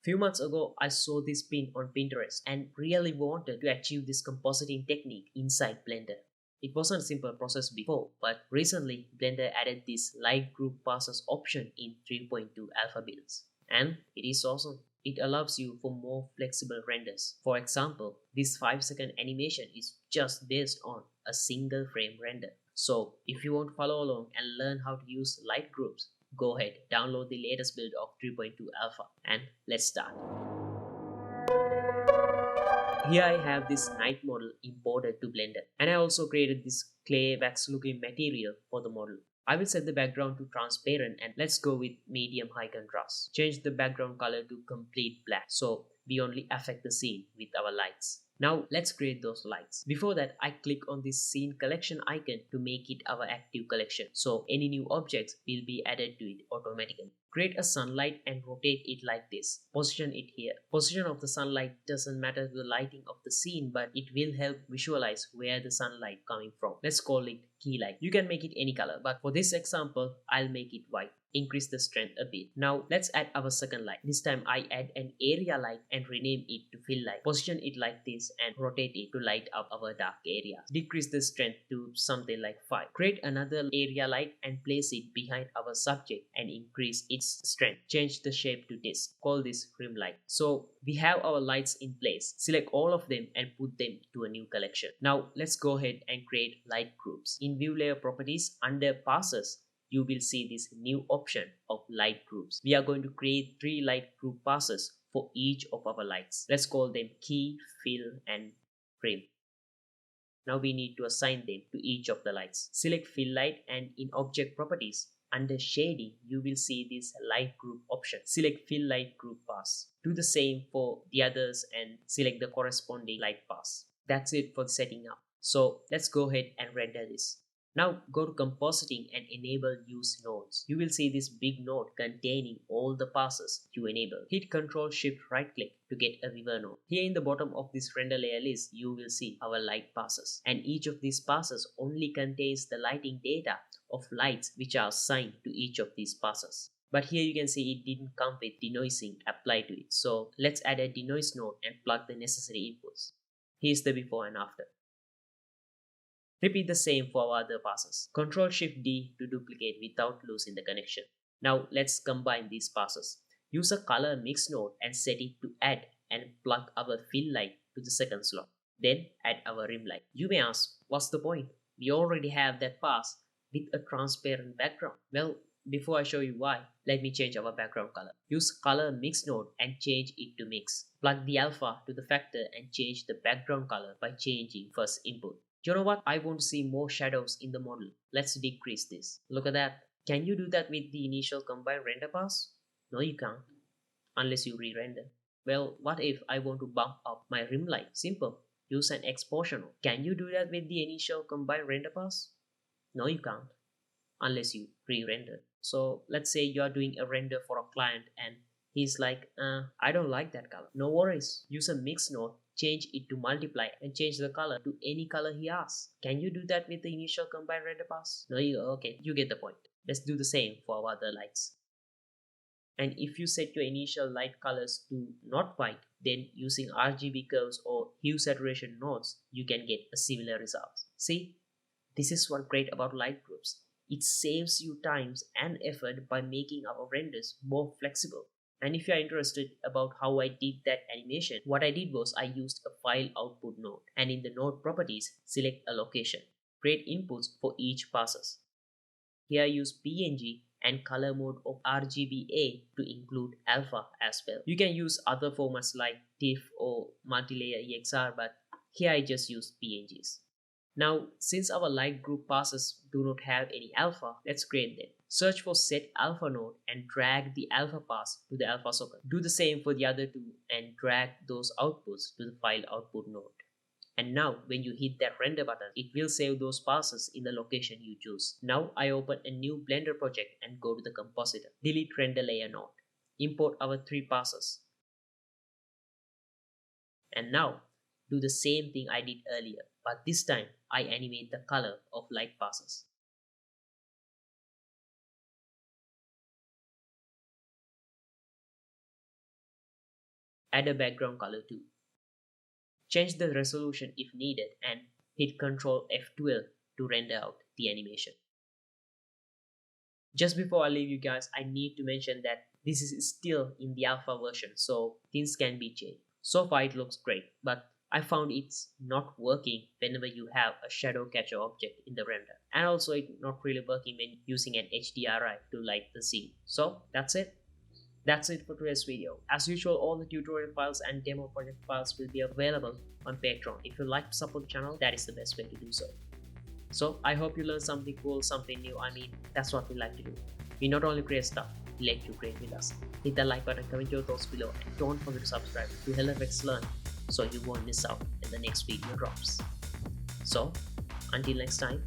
Few months ago, I saw this pin on Pinterest and really wanted to achieve this compositing technique inside Blender. It wasn't a simple process before, but recently Blender added this light group passes option in 3.2 alpha builds. And it is awesome. It allows you for more flexible renders. For example, this 5-second animation is just based on a single frame render. So if you want to follow along and learn how to use light groups, go ahead, download the latest build of 3.2 alpha and let's start. Here I have this night model imported to Blender, and I also created this clay wax looking material for the model. I will set the background to transparent and let's go with medium high contrast. Change the background color to complete black so we only affect the scene with our lights. Now let's create those lights. Before that, I click on this scene collection icon to make it our active collection, so any new objects will be added to it automatically. Create a sunlight and rotate it like this. Position it here. Position of the sunlight doesn't matter to the lighting of the scene, but it will help visualize where the sunlight coming from. Let's call it key light. You can make it any color, but for this example, I'll make it white. Increase the strength a bit. Now let's add our second light. This time I add an area light and rename it to fill light. Position it like this and rotate it to light up our dark area. Decrease the strength to something like 5. Create another area light and place it behind our subject and increase its strength. Change the shape to this. Call this rim light. So we have our lights in place. Select all of them and put them to a new collection. Now let's go ahead and create light groups. In view layer properties under passes, you will see this new option of light groups. We are going to create 3 light group passes for each of our lights. Let's call them key, fill, and frame. Now we need to assign them to each of the lights. Select fill light and in object properties, under shading, you will see this light group option. Select fill light group pass. Do the same for the others and select the corresponding light pass. That's it for setting up. So let's go ahead and render this. Now go to compositing and enable use nodes. You will see this big node containing all the passes you enable. Hit Ctrl Shift right click to get a river node. Here in the bottom of this render layer list, you will see our light passes. And each of these passes only contains the lighting data of lights which are assigned to each of these passes. But here you can see it didn't come with denoising applied to it. So let's add a denoise node and plug the necessary inputs. Here's the before and after. Repeat the same for our other passes. Ctrl Shift D to duplicate without losing the connection. Now let's combine these passes. Use a color mix node and set it to add and plug our fill light to the second slot. Then add our rim light. You may ask, what's the point? We already have that pass with a transparent background. Well, before I show you why, let me change our background color. Use color mix node and change it to mix. Plug the alpha to the factor and change the background color by changing first input. You know what? I want to see more shadows in the model. Let's decrease this. Look at that. Can you do that with the initial combined render pass? No, you can't. Unless you re-render. Well, what if I want to bump up my rim light? Simple. Use an exposure node. Can you do that with the initial combined render pass? No, you can't. Unless you re-render. So let's say you are doing a render for a client and he's like, I don't like that color. No worries. Use a mix node. Change it to multiply and change the color to any color he asks. Can you do that with the initial combined render pass? No, okay, you get the point. Let's do the same for our other lights. And if you set your initial light colors to not white, then using RGB curves or hue saturation nodes, you can get a similar result. See, this is what great about light groups. It saves you times and effort by making our renders more flexible. And if you are interested about how I did that animation, what I did was I used a file output node, and in the node properties, select a location. Create inputs for each passes. Here I use PNG and color mode of RGBA to include alpha as well. You can use other formats like TIFF or multilayer EXR, but here I just use PNGs. Now, since our light group passes do not have any alpha, let's create them. Search for set alpha node and drag the alpha pass to the alpha socket. Do the same for the other two and drag those outputs to the file output node. And now when you hit that render button, it will save those passes in the location you choose. Now I open a new Blender project and go to the compositor. Delete render layer node. Import our 3 passes. And now do the same thing I did earlier, but this time I animate the color of light passes. add a background color too. Change the resolution if needed and hit Ctrl F12 to render out the animation. Just before I leave you guys, I need to mention that this is still in the alpha version, so things can be changed. So far it looks great, but I found it's not working whenever you have a shadow catcher object in the render, and also it's not really working when using an HDRI to light the scene. So that's it. That's it for today's video. As usual, all the tutorial files and demo project files will be available on Patreon. If you like to support the channel, that is the best way to do so. So I hope you learned something cool, something new. I mean, that's what we like to do. We not only create stuff, we like to create with us. Hit that like button, comment your thoughts below, and don't forget to subscribe to HelloFX Learn so you won't miss out when the next video drops. So, until next time,